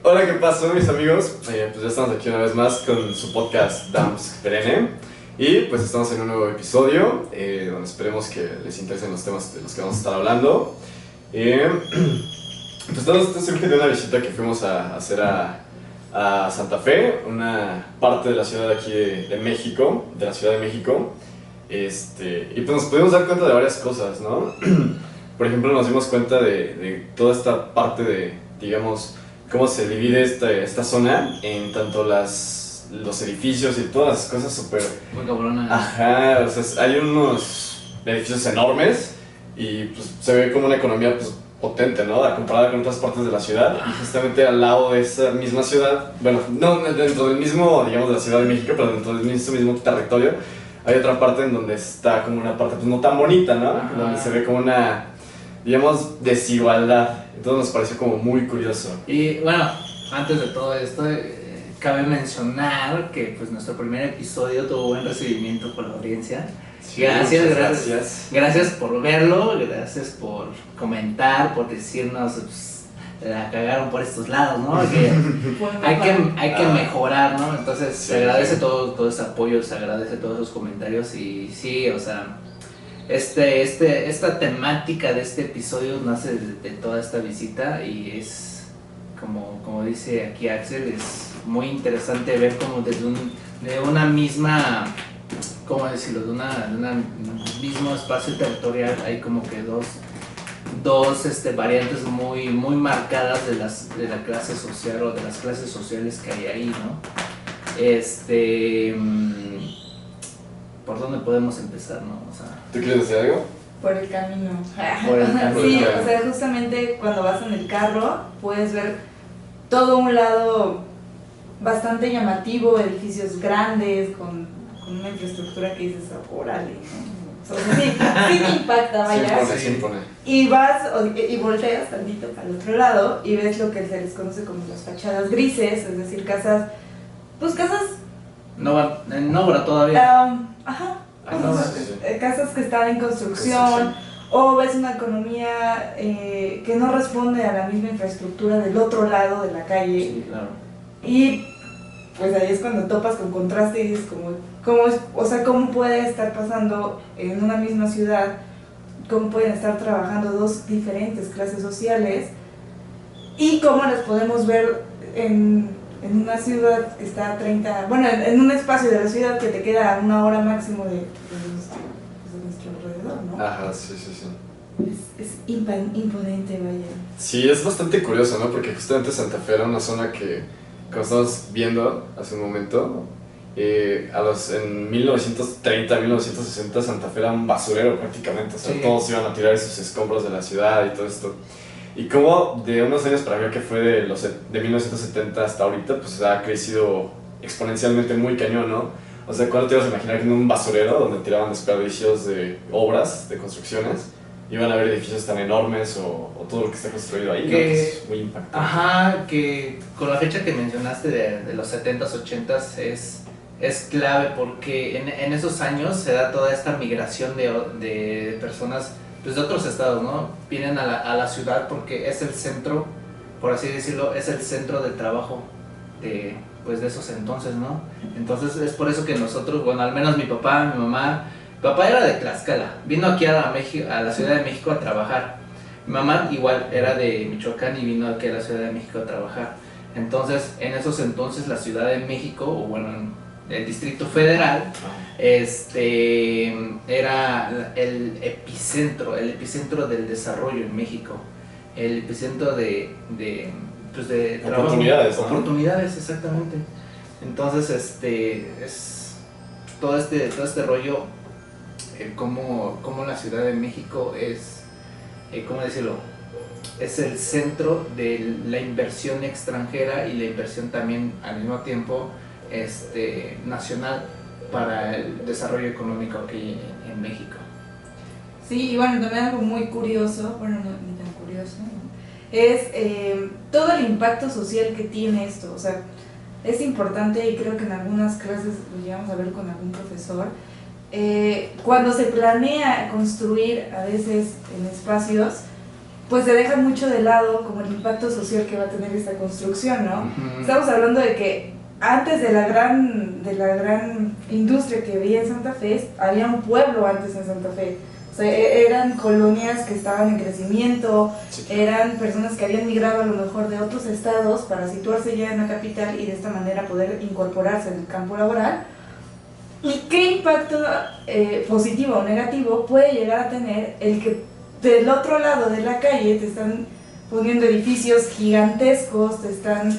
Hola, ¿qué pasó, mis amigos? Pues ya estamos aquí una vez más con su podcast Dams Perenne. Y pues estamos en un nuevo episodio donde esperemos que les interesen los temas de los que vamos a estar hablando. Pues todo esto surge de una visita que fuimos a hacer a Santa Fe, una parte de la ciudad de aquí de México, de la Ciudad de México. Y pues nos pudimos dar cuenta de varias cosas, ¿no? Por ejemplo, nos dimos cuenta de toda esta parte de, digamos, cómo se divide esta zona en tanto los edificios y todas las cosas súper... Muy cabrona. Ajá, o sea, hay unos edificios enormes y pues se ve como una economía pues potente, ¿no? Comparada con otras partes de la ciudad. Y justamente al lado de esa misma ciudad, bueno, no dentro del mismo, digamos, de la Ciudad de México, pero dentro del mismo territorio, hay otra parte en donde está como una parte pues no tan bonita, ¿no? Ajá. Donde se ve como una, digamos, desigualdad. Entonces nos pareció como muy curioso. Y bueno, antes de todo esto, cabe mencionar que pues nuestro primer episodio tuvo buen recibimiento por la audiencia. Sí, Gracias por verlo, gracias por comentar, por decirnos, pues, la cagaron por estos lados, ¿no? Que hay que mejorar, ¿no? Entonces Sí, se agradece sí. todo ese apoyo, se agradece todos esos comentarios y sí, o sea, esta temática de este episodio nace de toda esta visita y es, como dice aquí Axel, es muy interesante ver como de una misma... ¿Cómo decirlo? De un mismo espacio territorial hay como que dos variantes muy marcadas de la clase social o de las clases sociales que hay ahí, ¿no? ¿Por dónde podemos empezar, no? O sea, ¿Tú quieres decir algo? Por el camino. Por el camino. Sí, o sea, justamente cuando vas en el carro puedes ver todo un lado bastante llamativo, edificios grandes con una infraestructura que dices, órale, ¿no? O sea, sí te impacta, vaya. Sí impone. Y vas y volteas tantito para el otro lado y ves lo que se les conoce como las fachadas grises, es decir, casas no obra todavía. Casas que están en construcción, o ves una economía que no responde a la misma infraestructura del otro lado de la calle. Sí, claro. Y pues ahí es cuando topas con contraste y dices cómo puede estar pasando en una misma ciudad, cómo pueden estar trabajando dos diferentes clases sociales y cómo las podemos ver en una ciudad que está a 30, bueno, en un espacio de la ciudad que te queda a 1 hora máximo de nuestro alrededor, ¿no? Ajá, sí. Es imponente, vaya. Sí, es bastante curioso, ¿no? Porque justamente Santa Fe era una zona que, como estamos viendo hace un momento, en 1930, 1960 Santa Fe era un basurero prácticamente, o sea, Sí. Todos iban a tirar esos escombros de la ciudad y todo esto. Y como de unos años para acá, que fue de 1970 hasta ahorita, pues ha crecido exponencialmente muy cañón, ¿no? O sea, ¿cuándo te ibas a imaginar que en un basurero donde tiraban desperdicios de obras, de construcciones, iban a haber edificios tan enormes o todo lo que está construido ahí? Que- ¿no? Que es muy impactante. Ajá, que con la fecha que mencionaste de los 70s, 80s es clave porque en esos años se da toda esta migración de personas pues, de otros estados, ¿no? Vienen a la ciudad porque es el centro, por así decirlo, es el centro de trabajo de esos entonces, ¿no? Entonces es por eso que nosotros, bueno, al menos mi papá, mi mamá, mi papá era de Tlaxcala, vino aquí a la Ciudad de México a trabajar. Mi mamá igual era de Michoacán y vino aquí a la Ciudad de México a trabajar. Entonces, en esos entonces la Ciudad de México, o bueno, el Distrito Federal, era el epicentro del desarrollo en México, el epicentro de trabajo, Oportunidades, ¿no? Oportunidades, exactamente. Entonces, es todo este rollo, como la Ciudad de México es, ¿cómo decirlo? Es el centro de la inversión extranjera y la inversión también al mismo tiempo nacional para el desarrollo económico aquí en México. Sí, y bueno, también algo muy curioso, bueno, no ni tan curioso, ¿no? Es todo el impacto social que tiene esto. O sea, es importante y creo que en algunas clases lo llegamos a ver con algún profesor. Cuando se planea construir a veces en espacios, pues se deja mucho de lado como el impacto social que va a tener esta construcción, ¿no? Estamos hablando de que antes de la gran industria que había en Santa Fe, había un pueblo antes en Santa Fe. O sea, eran colonias que estaban en crecimiento, sí, eran personas que habían migrado a lo mejor de otros estados para situarse ya en la capital y de esta manera poder incorporarse en el campo laboral. ¿Y qué impacto positivo o negativo puede llegar a tener el que del otro lado de la calle te están poniendo edificios gigantescos, te están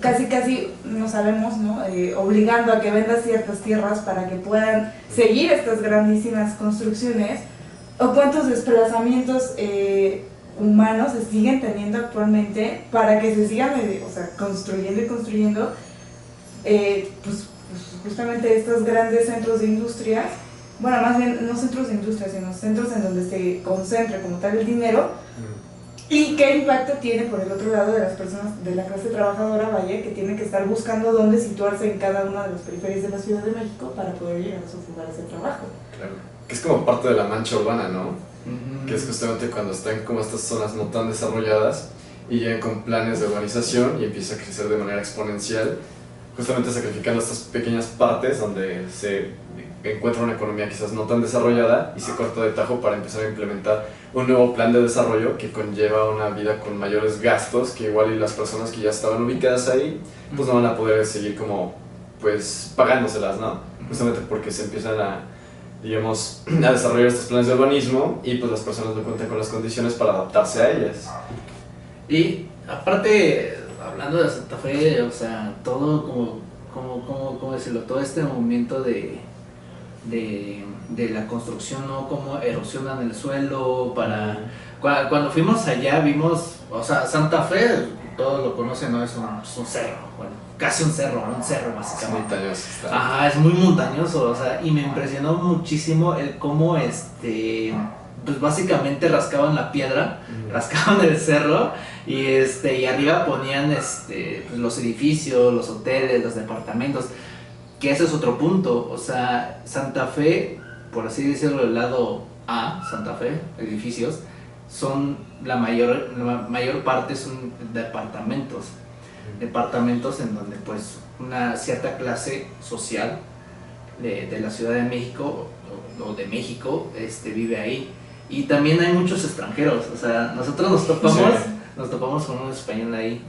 casi, no sabemos, ¿no? Obligando a que vendas ciertas tierras para que puedan seguir estas grandísimas construcciones? ¿O cuántos desplazamientos humanos se siguen teniendo actualmente para que se sigan construyendo y construyendo pues justamente estos grandes centros de industria? Bueno, más bien no centros de industria, sino centros en donde se concentra como tal el dinero. ¿Y qué impacto tiene por el otro lado de las personas de la clase trabajadora, vaya, que tienen que estar buscando dónde situarse en cada una de las periferias de la Ciudad de México para poder llegar a sus lugares de trabajo? Claro, que es como parte de la mancha urbana, ¿no? Que es justamente cuando están como estas zonas no tan desarrolladas y llegan con planes de urbanización y empieza a crecer de manera exponencial, justamente sacrificando estas pequeñas partes donde se encuentra una economía quizás no tan desarrollada y se corta de tajo para empezar a implementar un nuevo plan de desarrollo que conlleva una vida con mayores gastos, que igual y las personas que ya estaban ubicadas ahí pues no van a poder seguir como pues pagándoselas, ¿no? Justamente porque se empiezan a, digamos, a desarrollar estos planes de urbanismo y pues las personas no cuentan con las condiciones para adaptarse a ellas. Y aparte, hablando de Santa Fe, o sea, todo ¿cómo decirlo? Todo este movimiento de la construcción, ¿no? Cómo erosionan el suelo para... Cuando fuimos allá vimos, o sea, Santa Fe, todos lo conocen, ¿no? Es un cerro, bueno, casi un cerro básicamente. Es montañoso. Ajá, es muy montañoso, o sea, y me impresionó muchísimo el cómo, pues básicamente rascaban la piedra, rascaban el cerro y arriba ponían pues los edificios, los hoteles, los departamentos. Que ese es otro punto, o sea, Santa Fe, por así decirlo, el lado A, Santa Fe, edificios, son la mayor parte son departamentos en donde pues una cierta clase social de la Ciudad de México o de México vive ahí. Y también hay muchos extranjeros, o sea, nosotros nos topamos con un español ahí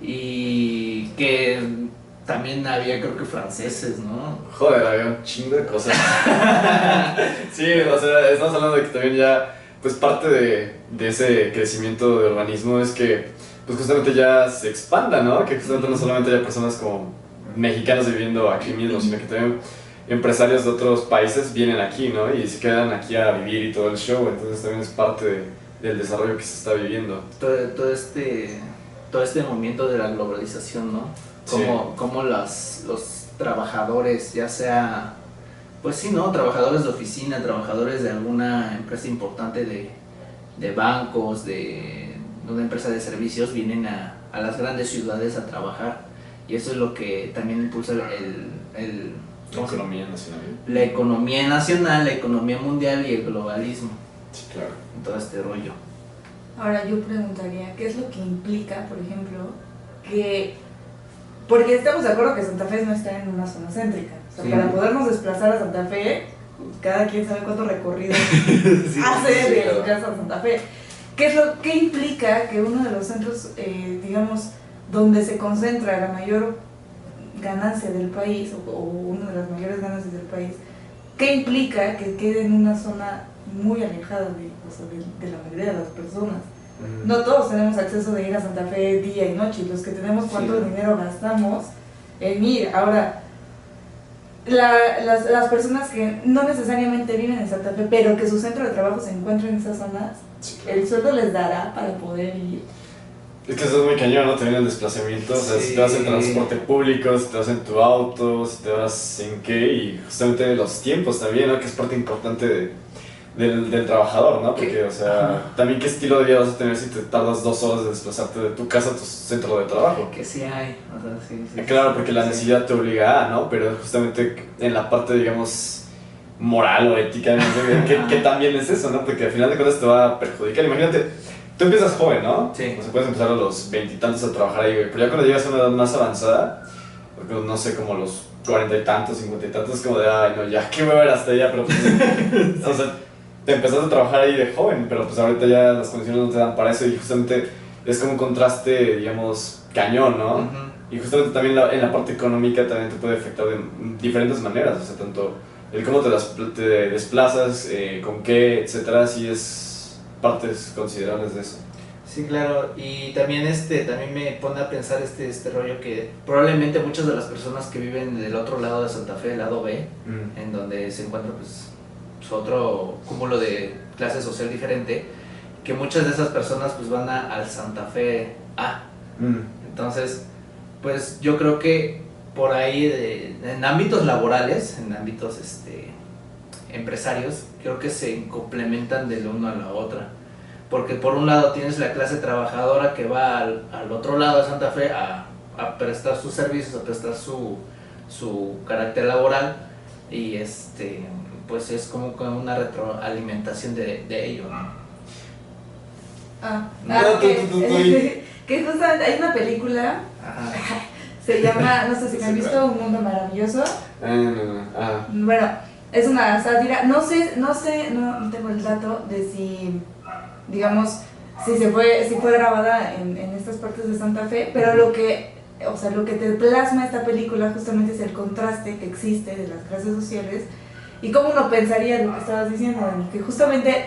y que... También había, creo que franceses, ¿no? Joder, había un chingo de cosas. Sí, o sea, estamos hablando de que también ya, pues parte de ese crecimiento de urbanismo es que, pues justamente ya se expanda, ¿no? Que justamente no solamente haya personas como mexicanos viviendo aquí mismo, sino que también empresarios de otros países vienen aquí, ¿no? Y se quedan aquí a vivir y todo el show, entonces también es parte del desarrollo que se está viviendo. Todo este movimiento de la globalización, ¿no? Como los trabajadores, ya sea, pues sí, ¿no? Trabajadores de oficina, trabajadores de alguna empresa importante de bancos, de una empresa de servicios, vienen a las grandes ciudades a trabajar. Y eso es lo que también impulsa la economía nacional. La economía nacional, la economía mundial y el globalismo. Sí, claro. Todo este rollo. Ahora yo preguntaría, ¿qué es lo que implica, por ejemplo, que... Porque estamos de acuerdo que Santa Fe no está en una zona céntrica. O sea, sí. Para podernos desplazar a Santa Fe, cada quien sabe cuánto recorrido sí, hace de su casa a Santa Fe. ¿Qué implica que uno de los centros, digamos, donde se concentra la mayor ganancia del país, o una de las mayores ganancias del país, qué implica que quede en una zona muy alejada de la mayoría de las personas? No todos tenemos acceso de ir a Santa Fe día y noche, y los que tenemos cuánto dinero gastamos en ir. Ahora, las personas que no necesariamente viven en Santa Fe, pero que su centro de trabajo se encuentra en esas zonas, sí, claro. El sueldo les dará para poder ir. Es que eso es muy cañón, ¿no? También el desplazamiento, o sea, si te vas en transporte público, si te vas en tu auto, si te vas en qué, y justamente los tiempos también, ¿no? Que es parte importante del trabajador, ¿no? Porque, o sea, también qué estilo de vida vas a tener si te tardas 2 horas de desplazarte de tu casa a tu centro de trabajo. Que sí hay, o sea, sí. Claro, porque la necesidad te obliga a, ¿no? Pero justamente en la parte, digamos, moral o ética, no sé, que también es eso, ¿no? Porque al final de cuentas te va a perjudicar. Imagínate, tú empiezas joven, ¿no? Sí. O sea, puedes empezar a los 20 y tantos a trabajar ahí, güey. Pero ya cuando llegas a una edad más avanzada, no sé, como los 40 y tantos, 50 y tantos, es como de, ay, no, ya, ¿qué me voy a ver hasta allá? Pero pues, o sea, te empezaste a trabajar ahí de joven, pero pues ahorita ya las condiciones no te dan para eso y justamente es como un contraste, digamos, cañón, ¿no? Ujú. Y justamente también en la parte económica también te puede afectar de diferentes maneras, o sea, tanto el cómo te desplazas, con qué, etcétera, sí es partes considerables de eso. Sí, claro, y también también me pone a pensar este rollo que probablemente muchas de las personas que viven del otro lado de Santa Fe, el lado B, en donde se encuentra pues su otro cúmulo de clase social diferente, que muchas de esas personas pues van al Santa Fe A. Entonces, pues yo creo que por ahí en ámbitos laborales, en ámbitos empresarios, creo que se complementan de la una a la otra. Porque por un lado tienes la clase trabajadora que va al otro lado de Santa Fe a prestar sus servicios, a prestar su carácter laboral y pues es como una retroalimentación de ello, ¿no? Que justamente hay una película, Ajá. se llama, no sé si han visto, Un Mundo Maravilloso. Bueno, es una sátira, no tengo el dato de si, digamos, si fue grabada en estas partes de Santa Fe, pero lo que te plasma esta película justamente es el contraste que existe de las clases sociales y cómo uno pensaría lo que estabas diciendo, Dani, que justamente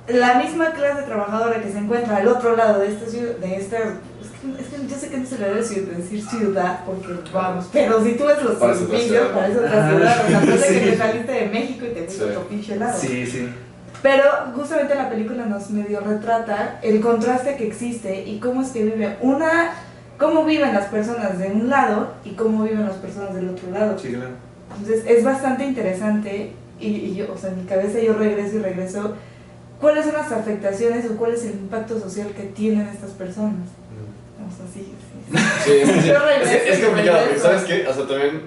la misma clase trabajadora que se encuentra al otro lado de esta ciudad, es que yo sé que no se le debe decir ciudad, porque vamos, pero si tú ves los edificios, parece otra ciudad, o sea, parece que te saliste de México y te fuiste a otro pinche lado. Sí, sí. Pero justamente la película nos medio retrata el contraste que existe y cómo es que cómo viven las personas de un lado y cómo viven las personas del otro lado. Sí, claro. Entonces es bastante interesante y yo, o sea, en mi cabeza yo regreso, ¿cuáles son las afectaciones o cuál es el impacto social que tienen estas personas? O sea, sí. Sí. Yo regreso, es complicado, porque ¿sabes qué? O sea, también,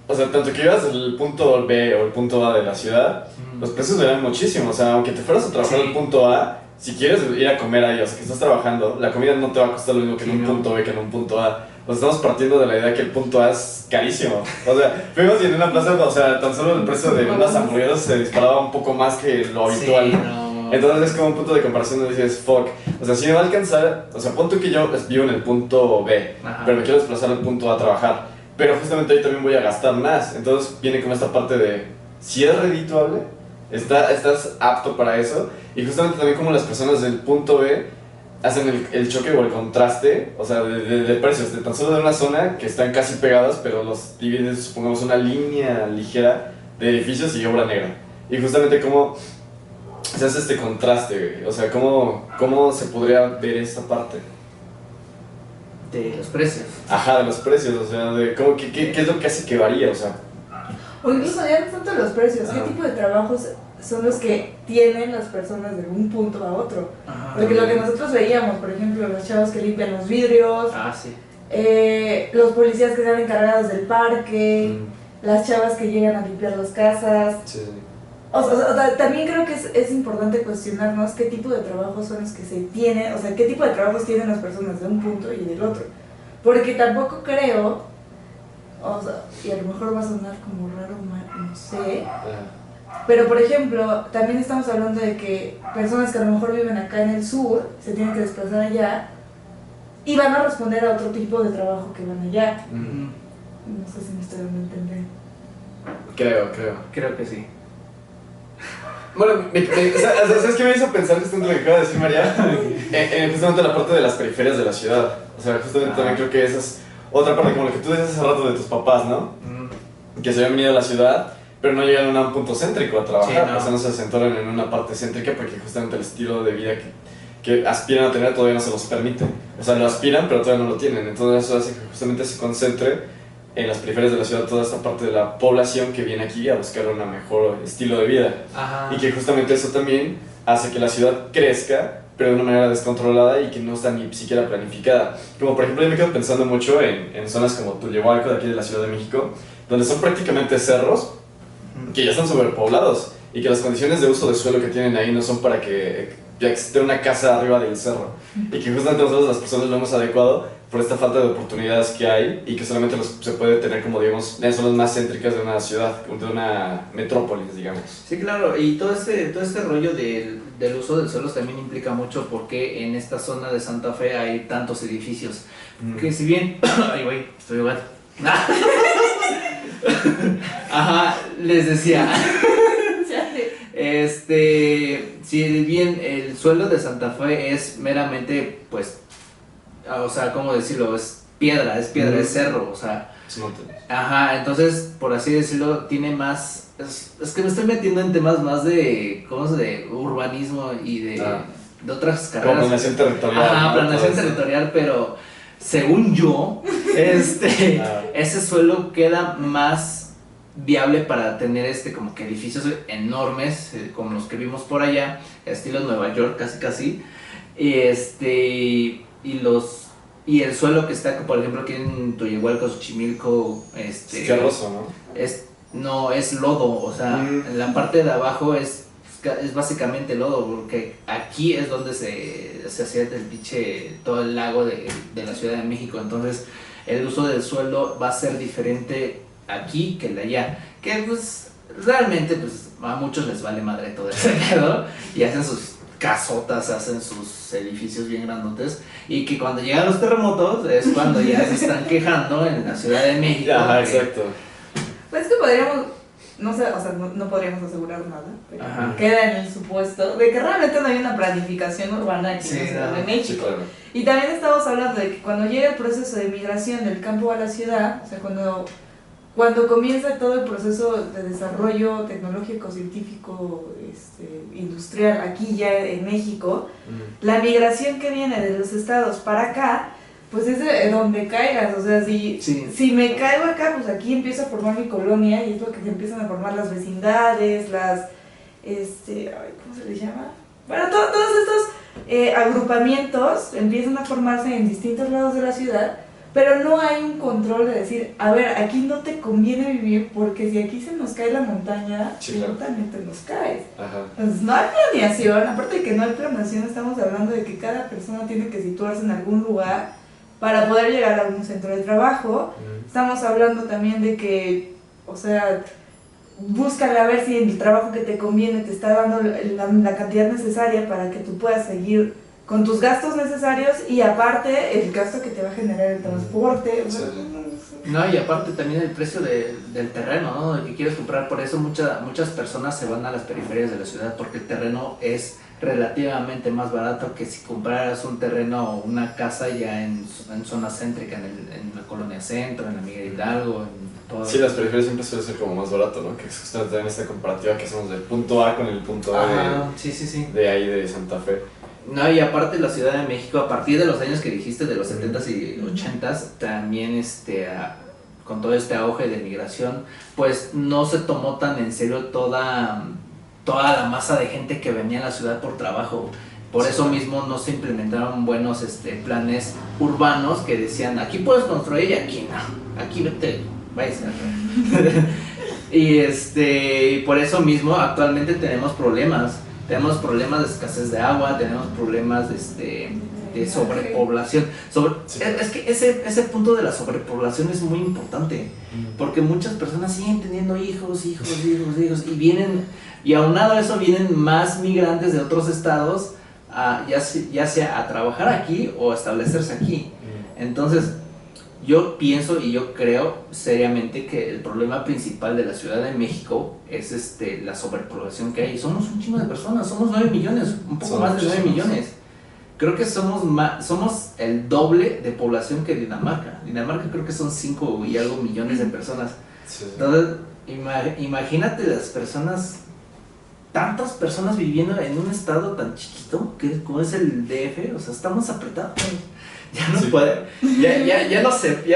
o sea, tanto que ibas del punto B o el punto A de la ciudad, los precios varían muchísimo. O sea, aunque te fueras a trabajar al punto A, si quieres ir a comer ahí, o sea, que estás trabajando, la comida no te va a costar lo mismo que en un punto B que en un punto A. O sea, estamos partiendo de la idea que el punto A es carísimo. O sea, fuimos y en una plaza, o sea, tan solo el precio de unas hamburguesas se disparaba un poco más que lo habitual. Sí, no. Entonces es como un punto de comparación donde dices, fuck, o sea, si me va a alcanzar, o sea, pon tú que yo vivo en el punto B, Ajá. pero me quiero desplazar al punto A a trabajar, pero justamente ahí también voy a gastar más. Entonces viene como esta parte de, si es redituable, estás apto para eso, y justamente también como las personas del punto B hacen el choque o el contraste, o sea, de precios, de tan solo de una zona que están casi pegadas, pero los dividen, supongamos, una línea ligera de edificios y obra negra. Y justamente cómo se hace este contraste, güey. O sea, ¿cómo se podría ver esta parte? De los precios. Ajá, de los precios, o sea, de qué es lo que hace que varía, o sea. O incluso ya no tanto los precios, ¿qué Ajá. tipo de trabajos son los que tienen las personas de un punto a otro? Ajá. Porque lo que nosotros veíamos, por ejemplo, los chavos que limpian los vidrios, Sí. los policías que están encargados del parque, las chavas que llegan a limpiar las casas. Sí. O sea, también creo que es importante cuestionarnos qué tipo de trabajos son los que se tienen, o sea, qué tipo de trabajos tienen las personas de un punto y del otro. Porque tampoco creo, o sea, y a lo mejor va a sonar como raro, no sé, pero por ejemplo, también estamos hablando de que personas que a lo mejor viven acá en el sur se tienen que desplazar allá y van a responder a otro tipo de trabajo que van allá. No sé si me estoy dando a entender. Creo. Creo que sí. Bueno, ¿sabes qué me hizo pensar justamente lo que acaba de decir María? Justamente la parte de las periferias de la ciudad. O sea, justamente también creo que esa es otra parte, como lo que tú decías hace rato de tus papás, ¿no? Que se habían venido a la ciudad, pero no llegaron a un punto céntrico a trabajar. Sí, no. O sea, no se asentaron en una parte céntrica porque justamente el estilo de vida que aspiran a tener todavía no se los permite. O sea, lo aspiran, pero todavía no lo tienen. Entonces eso hace que justamente se concentre en las periferias de la ciudad toda esta parte de la población que viene aquí a buscar un mejor estilo de vida. Ajá. Y que justamente eso también hace que la ciudad crezca, pero de una manera descontrolada y que no está ni siquiera planificada. Como por ejemplo yo me quedo pensando mucho en zonas como Tullehualco, de aquí de la Ciudad de México, donde son prácticamente cerros, que ya están sobrepoblados y que las condiciones de uso de suelo que tienen ahí no son para que ya existe una casa arriba del cerro y que justamente nosotros las personas lo hemos adecuado por esta falta de oportunidades que hay y que solamente se puede tener como, digamos, en zonas más céntricas de una ciudad, de una metrópolis, digamos. Sí, claro, y todo este rollo del uso del suelo también implica mucho porque en esta zona de Santa Fe hay tantos edificios que si bien... Ay, güey, estoy jugando. Ajá, les decía... si bien el suelo de Santa Fe es meramente, pues, o sea, ¿cómo decirlo? Es piedra, es cerro, o sea, ajá, entonces, por así decirlo, tiene más, es que me estoy metiendo en temas más de, ¿cómo se de urbanismo y de otras carreras. Como planeación territorial. Ajá, planeación territorial, pero según yo, ese suelo queda más viable para tener como que edificios enormes como los que vimos por allá, estilo Nueva York casi y el suelo que está por ejemplo aquí en Toyehualco, Xochimilco, es tierroso, ¿no? Es lodo, o sea, en la parte de abajo es básicamente lodo, porque aquí es donde se hacía el pinche todo el lago de la Ciudad de México, entonces el uso del suelo va a ser diferente aquí que el de allá, que pues realmente pues a muchos les vale madre todo ese pedo y hacen sus casotas, hacen sus edificios bien grandotes y que cuando llegan los terremotos es cuando ya se están quejando en la Ciudad de México. Ajá, exacto. Pues que podríamos, no sé, o sea, no podríamos asegurar nada, pero queda en el supuesto de que realmente no hay una planificación urbana aquí en la Ciudad de México. Sí, claro. Y también estamos hablando de que cuando llega el proceso de migración del campo a la ciudad, o sea, cuando comienza todo el proceso de desarrollo tecnológico, científico, industrial aquí ya en México, la migración que viene de los estados para acá, pues es de donde caigas, o sea, si me caigo acá, pues aquí empiezo a formar mi colonia y es lo que se empiezan a formar las vecindades, ¿cómo se les llama? Bueno, todos estos agrupamientos empiezan a formarse en distintos lados de la ciudad. Pero no hay un control de decir, a ver, aquí no te conviene vivir porque si aquí se nos cae la montaña, absolutamente nos caes. Entonces no hay planeación, aparte de que no hay planeación, estamos hablando de que cada persona tiene que situarse en algún lugar para poder llegar a algún centro de trabajo. Estamos hablando también de que, o sea, búscale a ver si el trabajo que te conviene te está dando la cantidad necesaria para que tú puedas seguir con tus gastos necesarios y aparte el gasto que te va a generar el transporte. No, y aparte también el precio del terreno, ¿no? El que quieres comprar, por eso muchas personas se van a las periferias de la ciudad porque el terreno es relativamente más barato que si compraras un terreno o una casa ya en zona céntrica, en la colonia centro, en la Miguel Hidalgo, en todo. Sí, las periferias siempre suele ser como más barato, ¿no? Que es justamente también esta comparativa que hacemos del punto A con el punto A de ahí de Santa Fe. No, y aparte la Ciudad de México, a partir de los años que dijiste, de los 70s y 80s, también con todo este auge de migración, pues no se tomó tan en serio toda la masa de gente que venía a la ciudad por trabajo. Por eso mismo no se implementaron buenos planes urbanos que decían, aquí puedes construir y aquí no, aquí vete, váyase. Y por eso mismo actualmente tenemos problemas de escasez de agua, tenemos problemas de sobrepoblación. Es que ese punto de la sobrepoblación es muy importante, porque muchas personas siguen teniendo hijos, y vienen, y aunado a eso vienen más migrantes de otros estados, ya sea a trabajar aquí o a establecerse aquí. Entonces, yo pienso y yo creo seriamente que el problema principal de la Ciudad de México es la sobrepoblación que hay. Somos un chingo de personas, somos 9 millones, un poco más de 9 millones. Creo que somos el doble de población que Dinamarca. Dinamarca creo que son 5 y algo millones de personas. Entonces, imagínate las personas, tantas personas viviendo en un estado tan chiquito como es el DF, o sea, estamos apretados. Ya no puede, ya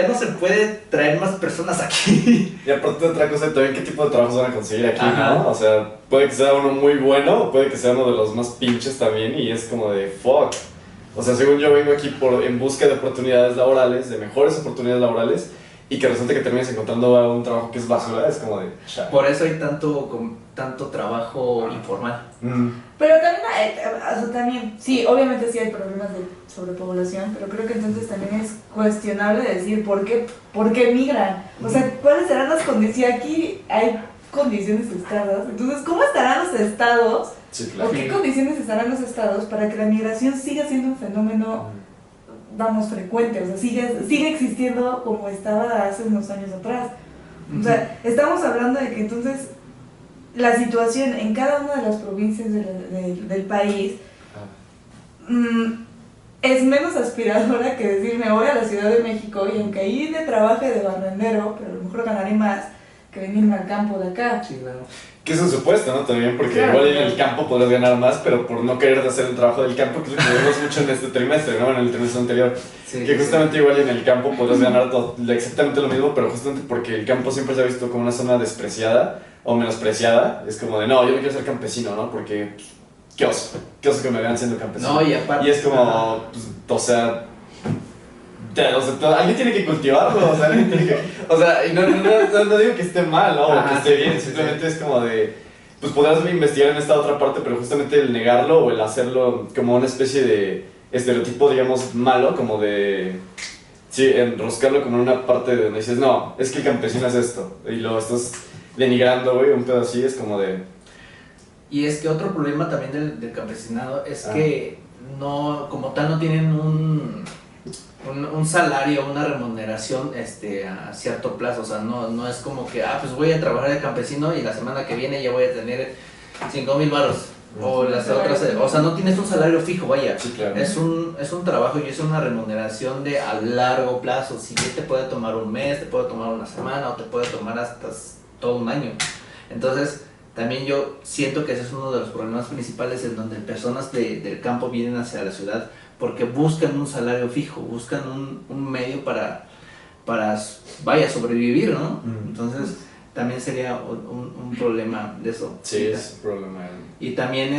no se puede traer más personas aquí. Y aparte otra cosa también, ¿qué tipo de trabajos van a conseguir aquí, no? O sea, puede que sea uno muy bueno o puede que sea uno de los más pinches también y es como de fuck. O sea, según yo vengo aquí en busca de oportunidades laborales, de mejores oportunidades laborales y que resulta que termines encontrando un trabajo que es basura, es como de... chale. Por eso hay tanto trabajo informal. Pero también, o sea, también, sí, obviamente sí hay problemas de sobrepoblación, pero creo que entonces también es cuestionable decir por qué migran. O sea, ¿cuáles serán las condiciones? Aquí hay condiciones escasas, entonces, ¿cómo estarán los estados? Sí, claro. ¿O qué condiciones estarán los estados para que la migración siga siendo un fenómeno, vamos, frecuente? O sea, sigue existiendo como estaba hace unos años atrás. O sea, estamos hablando de que entonces la situación en cada una de las provincias del país es menos aspiradora que decir me voy a la Ciudad de México y aunque ahí de trabaje de barrendero, pero a lo mejor ganaré más que venirme al campo de acá. Sí, claro. Que es un supuesto, ¿no? También porque Claro, igual en claro. el campo podrás ganar más, pero por no querer hacer el trabajo del campo, que es lo que vemos mucho en este trimestre, ¿no? En el trimestre anterior. Sí, Que justamente igual en el campo podrás ganar exactamente lo mismo, pero justamente porque el campo siempre se ha visto como una zona despreciada o menospreciada. Es como de, no, yo no quiero ser campesino, ¿no? Porque, pues, qué oso que me vean siendo campesino. No, y aparte... Y es como, pues, o sea, alguien tiene que cultivarlo, o sea, alguien tiene que, o sea, y no digo que esté mal, ¿no? O que esté bien, simplemente es como de, pues podrás investigar en esta otra parte, pero justamente el negarlo o el hacerlo como una especie de estereotipo, digamos, malo, como de, sí, enroscarlo como en una parte de donde dices, no, es que el campesino es esto, y lo estás denigrando, güey, un pedo así, es como de... Y es que otro problema también del campesinado es que no, como tal, no tienen un salario, una remuneración a cierto plazo. O sea, no es como que, pues voy a trabajar de campesino y la semana que viene ya voy a tener 5,000 varos. O las otras, o sea, no tienes un salario fijo, vaya. Sí, claro. Es un trabajo y es una remuneración de a largo plazo. Si bien te puede tomar un mes, te puede tomar una semana o te puede tomar hasta todo un año. Entonces, también yo siento que ese es uno de los problemas principales en donde personas del campo vienen hacia la ciudad porque buscan un salario fijo, buscan un medio para vaya, sobrevivir, ¿no? Entonces, también sería un problema de eso. Sí, es un problema. Y también,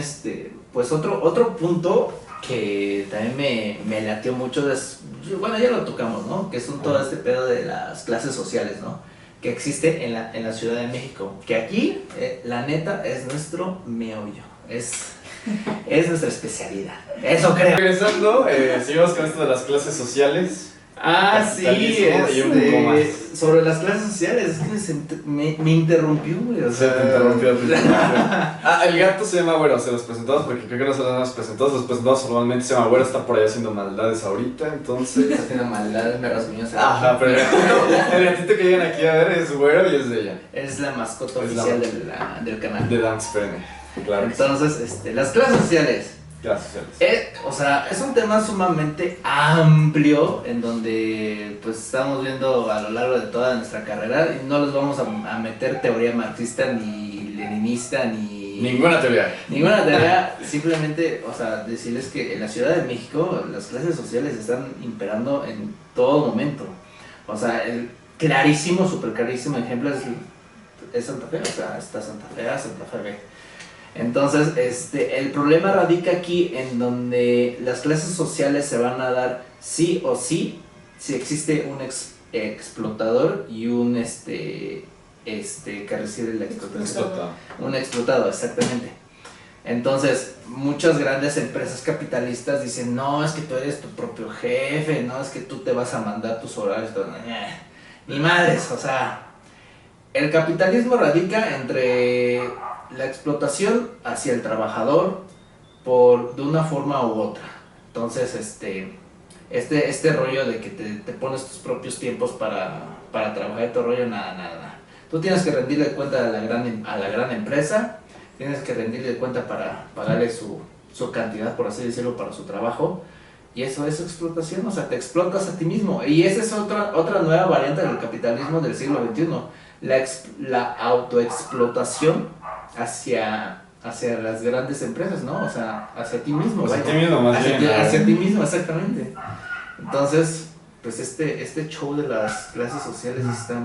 pues otro punto que también me lateó mucho es, bueno, ya lo tocamos, ¿no? Que es todo este pedo de las clases sociales, ¿no? Que existe en la Ciudad de México. Que aquí, la neta, es nuestro meollo. Es nuestra especialidad. Eso creo. Regresando, seguimos con esto de las clases sociales. Sí, Capitalismo y un poco más. sobre las clases sociales, es que me interrumpió, güey. O sea, Se te interrumpió al principio. El gato se llama Güero, se los presentamos porque creo que no se los hemos presentado. Los presentados formalmente se llama Güero, está por ahí haciendo maldades ahorita, entonces. Está haciendo maldades, me rasguñó. Ajá, pero el gatito que llegan aquí a ver es Güero y es de ella. Es la mascota Es oficial del canal. De Dance Pene, claro. Entonces, las clases sociales. Clases sociales. O sea, es un tema sumamente amplio en donde pues estamos viendo a lo largo de toda nuestra carrera y no les vamos a meter teoría marxista ni leninista ni... Ninguna teoría. Ninguna teoría, simplemente, o sea, decirles que en la Ciudad de México las clases sociales están imperando en todo momento. O sea, el clarísimo, súper clarísimo ejemplo es Santa Fe, o sea, está Santa Fe A, Santa Fe B. Entonces, el problema radica aquí en donde las clases sociales se van a dar sí o sí si existe un explotador y un que recibe la explotación. Un explotado, exactamente. Entonces, muchas grandes empresas capitalistas dicen, no, es que tú eres tu propio jefe, no, es que tú te vas a mandar tus horarios, ni madres, o sea, el capitalismo radica entre la explotación hacia el trabajador de una forma u otra. Entonces, este rollo de que te pones tus propios tiempos para trabajar de tu rollo, nada. Tú tienes que rendirle cuenta a la gran empresa, tienes que rendirle cuenta para pagarle su cantidad, por así decirlo, para su trabajo. Y eso es explotación, o sea, te explotas a ti mismo. Y esa es otra nueva variante del capitalismo del siglo XXI. La autoexplotación hacia las grandes empresas, ¿no? O sea, hacia ti mismo. Hacia ti mismo, más bien. Hacia ti mismo, exactamente. Entonces, pues este show de las clases sociales está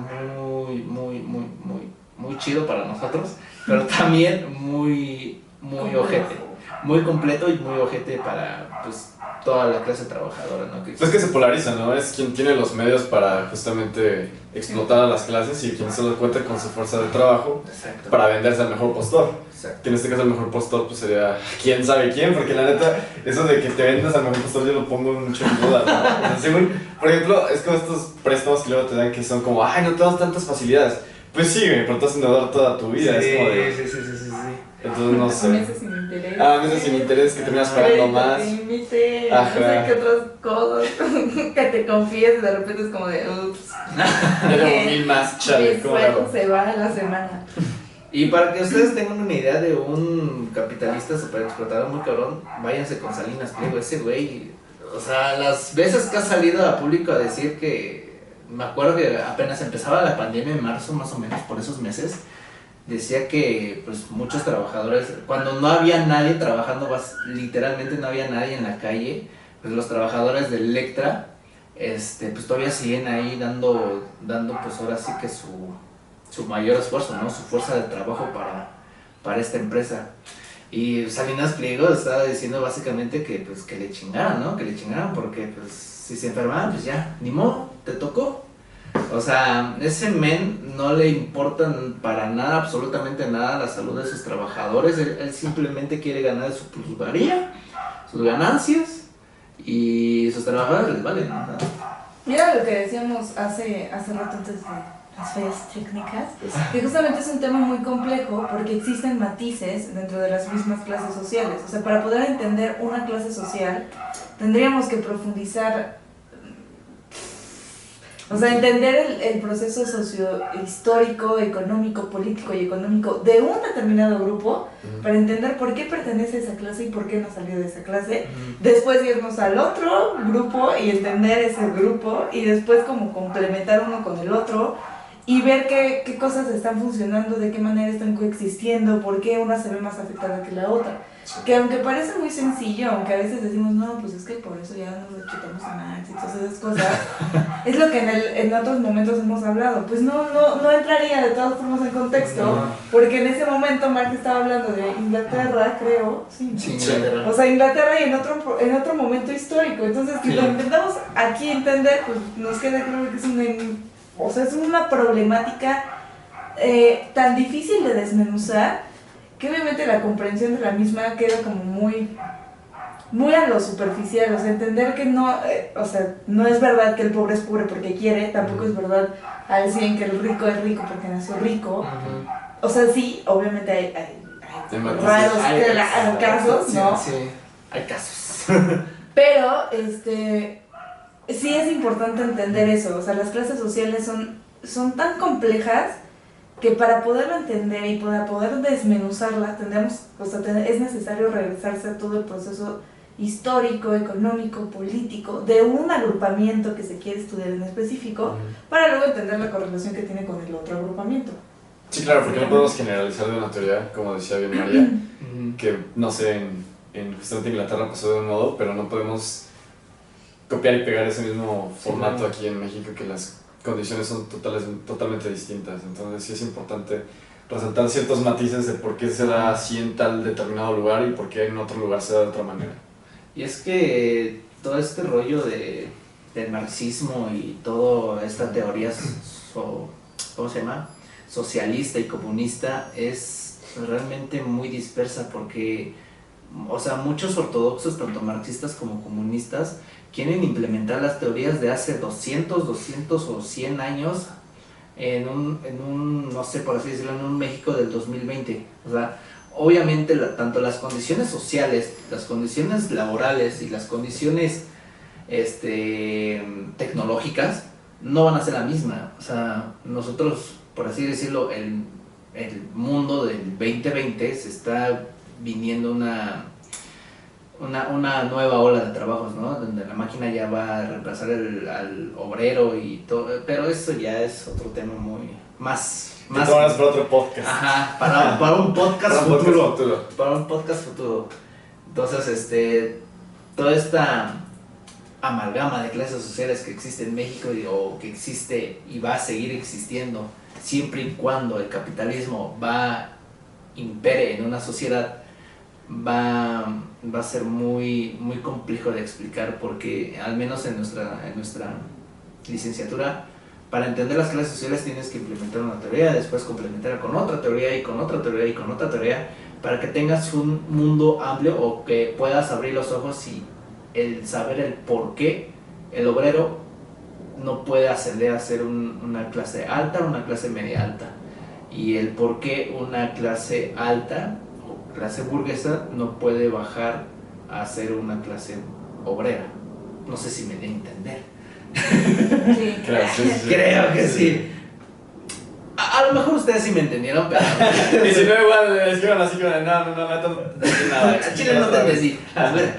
muy chido para nosotros, pero también muy ojete. Muy completo y muy ojete para, pues, toda la clase trabajadora, ¿no? Pues que se polariza, ¿no? Es quien tiene los medios para justamente explotar a las clases y quien solo cuenta con su fuerza de trabajo Exacto. para venderse al mejor postor. Exacto. Que en este caso el mejor postor pues sería quién sabe quién, porque la neta, eso de que te vendas al mejor postor yo lo pongo mucho en duda, ¿no? O sea, según, por ejemplo, es como estos préstamos que luego te dan que son como, ay, no te damos tantas facilidades. Pues sí, güey, pero te vas a endeudar toda tu vida, es como de... Sí. Entonces no sé. Meses sin interés. Meses sin interés que terminas pagando más. Que invite, no Ajá. sé qué otras cosas, que te confíes y de repente es como de, ups. Ya tengo 1000 más, chale, Mi ¿cómo lo sueldo hago? se va a la semana. Y para que ustedes tengan una idea de un capitalista super explotador muy cabrón, váyanse con Salinas Pliego, ese güey. O sea, las veces que ha salido a público a decir que, me acuerdo que apenas empezaba la pandemia en marzo más o menos, por esos meses, decía que pues muchos trabajadores, cuando no había nadie trabajando, literalmente no había nadie en la calle, pues los trabajadores de Electra, pues todavía siguen ahí dando pues ahora sí que su mayor esfuerzo, ¿no? Su fuerza de trabajo para esta empresa. Y Salinas Pliego estaba diciendo básicamente que pues que le chingaran, ¿no? Que le chingaran porque pues si se enfermaban, pues ya, ni modo, te tocó. O sea, ese men no le importa para nada, absolutamente nada, la salud de sus trabajadores. Él simplemente quiere ganar su plusvalía, sus ganancias, y sus trabajadores les valen, ¿no? Mira lo que decíamos hace rato antes de las fallas técnicas, que justamente es un tema muy complejo porque existen matices dentro de las mismas clases sociales. O sea, para poder entender una clase social, tendríamos que profundizar. O sea, entender el proceso socio-histórico, económico, político y económico de un determinado grupo para entender por qué pertenece a esa clase y por qué no salió de esa clase. Después irnos al otro grupo y entender ese grupo y después como complementar uno con el otro y ver qué cosas están funcionando, de qué manera están coexistiendo, por qué una se ve más afectada que la otra. Que aunque parece muy sencillo, aunque a veces decimos, no, pues es que por eso ya nos quitamos a Marx y todas esas cosas, es lo que en otros momentos hemos hablado. Pues no entraría de todas formas en contexto, porque en ese momento Marx estaba hablando de Inglaterra, creo. Sí, Inglaterra. O sea, Inglaterra y en otro momento histórico. Entonces, si lo intentamos aquí entender, pues nos queda claro que es una problemática tan difícil de desmenuzar, que obviamente la comprensión de la misma queda como muy a lo superficial. O sea, entender que no es verdad que el pobre es pobre porque quiere, tampoco es verdad al 100 que el rico es rico porque nació rico. O sea, sí, obviamente hay raros casos, ¿no? Sí, hay casos. Pero, sí es importante entender eso. O sea, las clases sociales son tan complejas que para poderlo entender y para poder desmenuzarla es necesario regresarse a todo el proceso histórico, económico, político de un agrupamiento que se quiere estudiar en específico para luego entender la correlación que tiene con el otro agrupamiento. Sí, claro, porque no podemos generalizar de una teoría, como decía bien María, que no sé, en justamente Inglaterra pasó de un modo, pero no podemos copiar y pegar ese mismo formato aquí en México, que las condiciones son totalmente distintas. Entonces sí es importante resaltar ciertos matices de por qué se da así en tal determinado lugar y por qué en otro lugar se da de otra manera. Y es que todo este rollo del marxismo y toda esta teoría ¿cómo se llama? Socialista y comunista es realmente muy dispersa porque, o sea, muchos ortodoxos, tanto marxistas como comunistas, quieren implementar las teorías de hace 200 o 100 años en un no sé, por así decirlo, en un México del 2020. O sea, obviamente tanto las condiciones sociales, las condiciones laborales y las condiciones tecnológicas no van a ser la misma. O sea, nosotros, por así decirlo, el mundo del 2020 se está viniendo una nueva ola de trabajos, ¿no? Donde la máquina ya va a reemplazar al obrero y todo, pero eso ya es otro tema más para otro podcast. Ajá, para un podcast futuro. Para un podcast futuro. Entonces, toda esta amalgama de clases sociales que existe en México o que existe y va a seguir existiendo siempre y cuando el capitalismo impere en una sociedad, va a ser muy, muy complejo de explicar, porque al menos en nuestra licenciatura, para entender las clases sociales tienes que implementar una teoría, después complementarla con otra teoría y con otra teoría y con otra teoría, para que tengas un mundo amplio o que puedas abrir los ojos y el saber el por qué el obrero no puede ascender a ser una clase alta o una clase media alta, y el por qué una clase alta o clase burguesa no puede bajar a ser una clase obrera. No sé si me dé a entender. Sí. Claro, sí. Creo que sí. A lo mejor ustedes sí me entendieron, pero... Y si no, igual le escriban así como de, no entendí nada. A Chile no te entendí. A ver.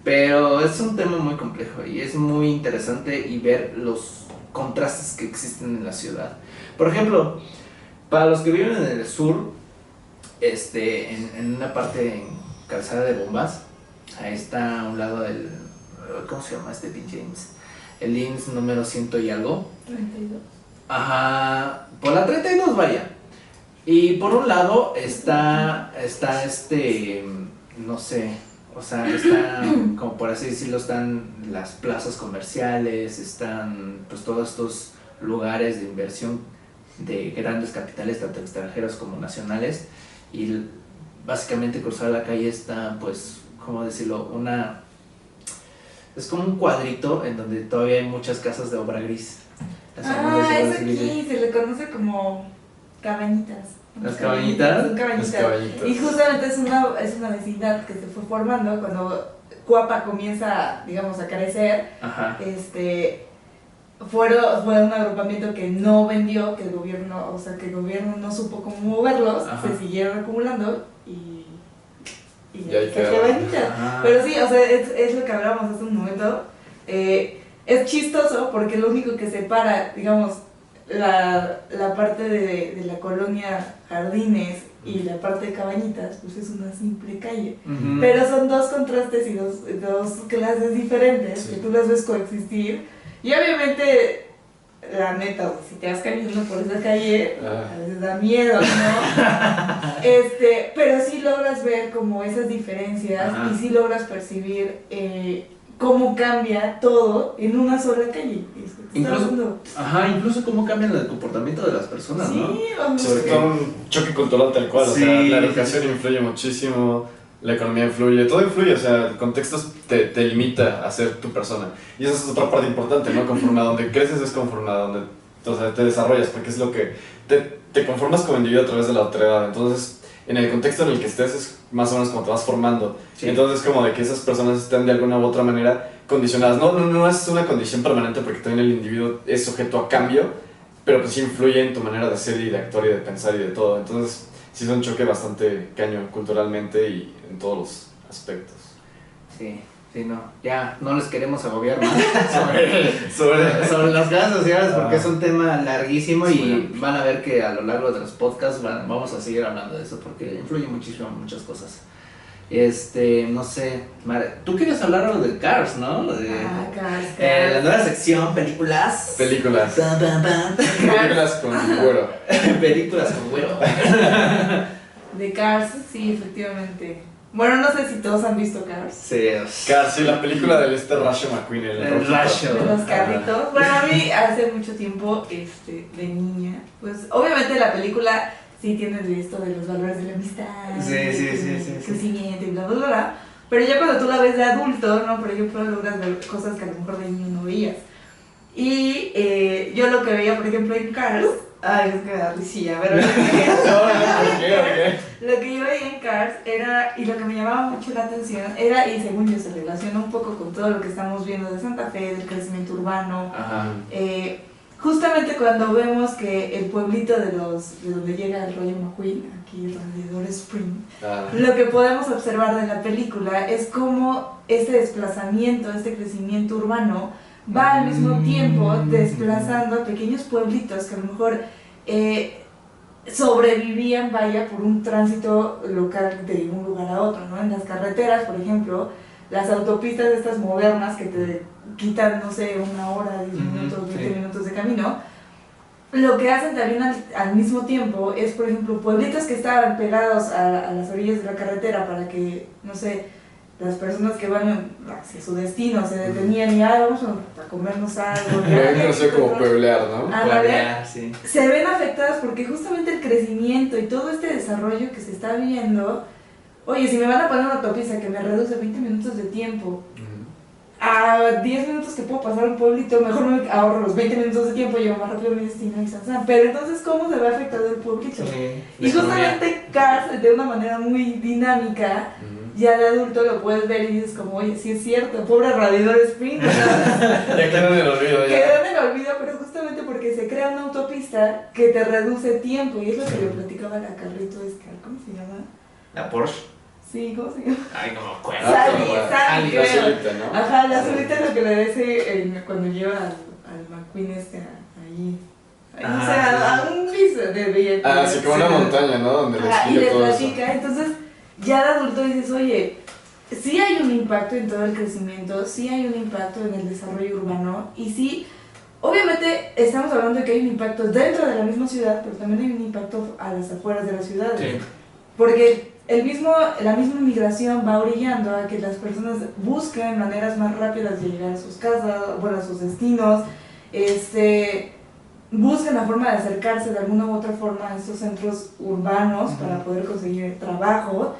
Pero es un tema muy complejo y es muy interesante y ver los contrastes que existen en la ciudad. Por ejemplo, para los que viven en el sur, en una parte en Calzada de Bombas, ahí está a un lado del... ¿Cómo se llama este pinche IMSS? El IMSS número 100 y algo. 32. Ajá, por la 32 vaya. Y por un lado está no sé, o sea, está, como por así decirlo, están las plazas comerciales, están pues todos estos lugares de inversión de grandes capitales, tanto extranjeros como nacionales, y básicamente cruzar la calle está, pues, ¿cómo decirlo? Es como un cuadrito en donde todavía hay muchas casas de obra gris. Es aquí, se le conoce como cabañitas. ¿Las cabañitas? Son cabañitas. Las cabañitas. Y justamente es una vecindad que se fue formando cuando Cuapa comienza, digamos, a carecer. Ajá. Fue un agrupamiento que no vendió, que el gobierno no supo cómo moverlos. Ajá. Se siguieron acumulando y ahí se quedaron. cabañitas. Pero sí, o sea, es lo que hablábamos hace un momento. Es chistoso porque lo único que separa, digamos, la parte de la colonia Jardines y la parte de Cabañitas, pues es una simple calle. Uh-huh. Pero son dos contrastes y dos clases diferentes, Sí. que tú las ves coexistir. Y obviamente, la neta, si te vas caminando por esa calle, a veces da miedo, ¿no? Pero sí logras ver como esas diferencias. Ajá. Y sí logras percibir cómo cambia todo en una sola calle. Incluso cómo cambian el comportamiento de las personas, sí, ¿no? Sobre todo un choque cultural tal cual, Sí. o sea, la educación influye muchísimo, la economía influye, todo influye, o sea, el contexto te limita a ser tu persona. Y esa es otra parte importante, ¿no? Conforme a donde creces es conforme a donde, o sea, te desarrollas, porque es lo que te conformas como individuo a través de la autoridad. Entonces, en el contexto en el que estés es más o menos como te vas formando. Sí. Entonces, como de que esas personas estén de alguna u otra manera condicionadas. No es una condición permanente porque también el individuo es sujeto a cambio, pero pues sí influye en tu manera de ser y de actuar y de pensar y de todo. Entonces, sí es un choque bastante cañón culturalmente y en todos los aspectos. Sí, no. Ya no les queremos agobiar más Sobre las clases sociales porque Ah. es un tema larguísimo Sí, y bueno. van a ver que a lo largo de los podcasts vamos a seguir hablando de eso porque influye muchísimo en muchas cosas. No sé, tú quieres hablar algo de Cars, ¿no? De la nueva sección, películas. películas. Pam, pam, pam. Películas con güero. Películas con güero. De Cars, sí, efectivamente. Bueno, no sé si todos han visto Cars. Sí. Cars, sí, la película del Rayo McQueen, el rojito. Rayo. De los carritos. Bueno, a mí hace mucho tiempo, de niña, pues obviamente la película sí tiene esto de los valores de la amistad, Sí. crecimiento y bla, bla, bla, bla. Pero ya cuando tú la ves de adulto, ¿no? Por ejemplo, logras ver cosas que a lo mejor de niño no veías. Y yo lo que veía, por ejemplo, en Cars, ay, es que me da risilla, pero lo que yo veía en Cars era, y lo que me llamaba mucho la atención era, y según yo se relaciona un poco con todo lo que estamos viendo de Santa Fe, del crecimiento urbano. Ajá. Justamente cuando vemos que el pueblito de donde llega el Rayo McQueen, aquí alrededor de Spring, lo que podemos observar de la película es cómo este desplazamiento, este crecimiento urbano va al mismo tiempo desplazando a pequeños pueblitos que a lo mejor sobrevivían, por un tránsito local de un lugar a otro, ¿no? En las carreteras, por ejemplo, las autopistas estas modernas que te quitan, no sé, una hora, 10 minutos, 20 minutos de camino, lo que hacen también al mismo tiempo es, por ejemplo, pueblitos que estaban pegados a las orillas de la carretera para que, no sé, las personas que van hacia su destino se detenían y vamos a comernos algo. No sé cómo pueblear, ¿no? Pueblear, sí. Se ven afectadas porque justamente el crecimiento y todo este desarrollo que se está viendo, oye, si me van a poner una autopista que me reduce 20 minutos de tiempo, a 10 minutos que puedo pasar a un pueblito, mejor me ahorro los 20 minutos de tiempo, llego más rápido a mi destino y san. Pero entonces, ¿cómo se ve afectado el pueblito? Sí, Y justamente Cars, de una manera muy dinámica, ya de adulto lo puedes ver y dices como, oye, sí es cierto, pobre Radiador Springs, Ya quedó en el olvido, ya. quedó en el olvido, pero justamente porque se crea una autopista que te reduce tiempo, y es lo que le platicaba la Carrito Escar, ¿cómo se llama? La Porsche. Sí, ¿cómo se llama? Ay, no me acuerdo. Sally, La creo. solita, ¿no? Ajá, la solita es lo que le dice cuando lleva al McQueen ahí. No sé, a un piso de billete. Sí, como una montaña, ¿no? Donde le y explica le todo platica, eso. entonces ya de adulto dices, oye, sí hay un impacto en todo el crecimiento, sí hay un impacto en el desarrollo urbano, y sí, obviamente estamos hablando de que hay un impacto dentro de la misma ciudad, pero también hay un impacto a las afueras de las ciudades. Sí. Porque la misma migración va orillando a que las personas busquen maneras más rápidas de llegar a sus casas, bueno, a sus destinos, busquen la forma de acercarse de alguna u otra forma a estos centros urbanos para poder conseguir trabajo,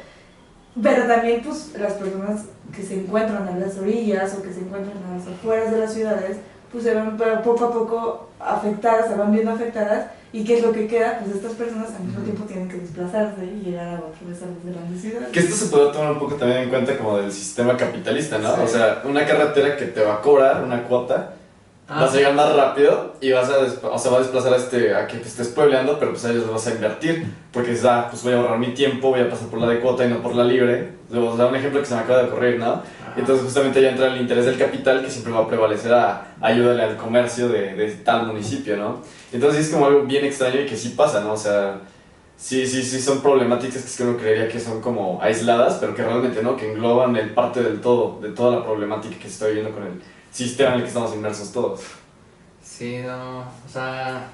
pero también pues las personas que se encuentran a las orillas o que se encuentran a las afueras de las ciudades, pues se van poco a poco afectadas, se van viendo afectadas. ¿Y qué es lo que queda? Pues estas personas al mismo tiempo tienen que desplazarse y llegar a otra vez a las grandes ciudades. Que esto se puede tomar un poco también en cuenta como del sistema capitalista, ¿no? Sí. O sea, una carretera que te va a cobrar una cuota, vas a llegar más rápido y vas va a desplazar a que te estés puebleando, pero pues a ellos los vas a invertir, porque dices, pues voy a ahorrar mi tiempo, voy a pasar por la de cuota y no por la libre. O sea, un ejemplo que se me acaba de ocurrir, ¿no? Entonces justamente ya entra el interés del capital que siempre va a prevalecer a ayudarle al comercio de tal municipio, ¿no? Entonces es como algo bien extraño y que sí pasa, ¿no? O sea, sí son problemáticas que uno creería que son como aisladas, pero que realmente no, que engloban el parte del todo, de toda la problemática que se está viviendo con el sistema en el que estamos inmersos todos. Sí, no, o sea,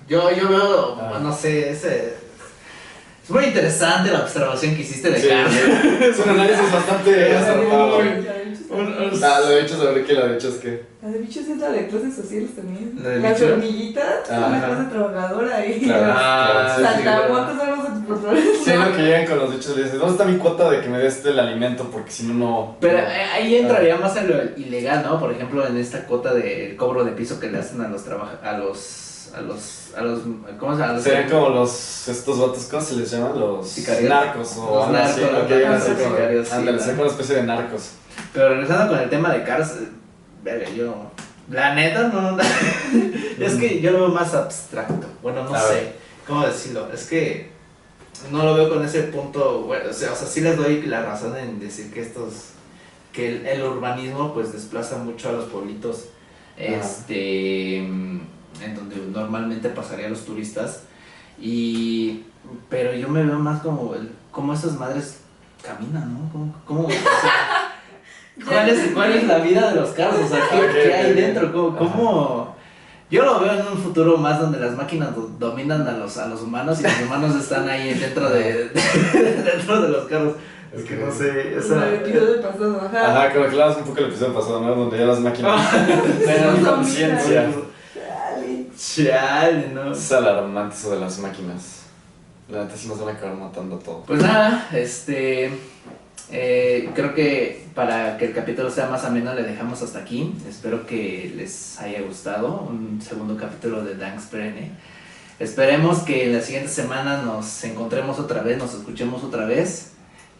yo veo, no sé, es muy interesante la observación que hiciste de Carmen. Es un análisis bastante acertado. La de bichos, a ver qué la de bichos qué. La de bichos es la de clases sociales también. ¿La de Las bichos? hormiguitas, una clase trabajadora y Claro, los sí, saltamontes son los explosores. Sí, lo que llegan con los bichos y le dicen, ¿dónde está mi cuota de que me des el alimento? Porque si no, no... Pero ahí entraría más en lo ilegal, ¿no? Por ejemplo, en esta cuota del cobro de piso que le hacen a los ¿cómo se llama? Serían como estos vatos, ¿cómo se les llaman? Los sicarios. Narcos o Los algo así, narcos, ¿no? Que llegan los así como... sicarios, sí, Ándale, son como una especie de narcos. Pero regresando con el tema de Cars, verga, yo... La neta, no... Es que yo lo veo más abstracto. Bueno, no sé cómo decirlo. Es que no lo veo con ese punto... Bueno, o sea, sí les doy la razón en decir que que el urbanismo pues desplaza mucho a los pueblitos en donde normalmente pasarían los turistas, pero yo me veo más como esas madres caminan, ¿no? ¿Cómo o sea, ¿cuál es la vida de los carros? O sea, ¿qué hay dentro? ¿Cómo? Yo lo veo en un futuro más donde las máquinas dominan a los humanos y los humanos están ahí dentro dentro de los carros. Es que no sé, El episodio pasado, Ajá, como que hablamos un poco el episodio pasado, ¿no? Donde ya las máquinas tienen conciencia. Chale, ¿no? Es alarmante eso de las máquinas. La neta sí nos van a acabar matando a todos. Pues nada, creo que para que el capítulo sea más ameno le dejamos hasta aquí. Espero que les haya gustado un segundo capítulo de Danks Perenne. Esperemos que en la siguiente semana nos encontremos otra vez, nos escuchemos otra vez.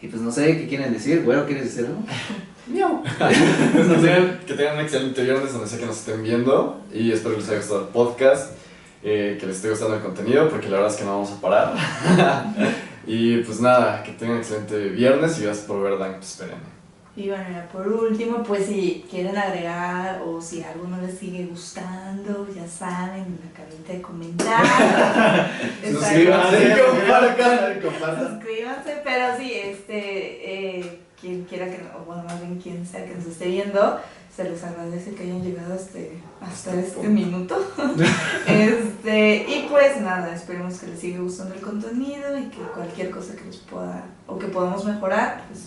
Y pues no sé qué quieren decir, güero, ¿quieres decir algo? Miau. Que tengan un excelente viernes donde sea que nos estén viendo. Y espero que les haya gustado el podcast, que les esté gustando el contenido, porque la verdad es que no vamos a parar. Y pues nada, que tengan un excelente viernes y gracias por ver Danks Perenne. Y bueno, ya por último, pues si quieren agregar o si alguno les sigue gustando, ya saben, en la cajita de comentarios. Suscríbanse, compartan. Suscríbanse, pero sí, quien quiera que, o bueno, más bien quien sea que nos esté viendo, se les agradece que hayan llegado hasta este minuto. Y pues nada, esperemos que les siga gustando el contenido y que cualquier cosa que les pueda o que podamos mejorar, pues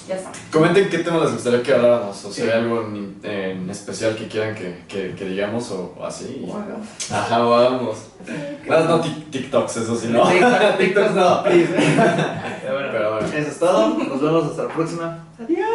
ya saben. Comenten qué tema les gustaría que habláramos, o si Sí. hay algo en especial que quieran que digamos o así. Wow. Ajá, vamos. No TikToks, eso sí, ¿no? TikTok no, please. Pero bueno, Pero bueno. eso es todo. Nos vemos hasta la próxima. Adiós.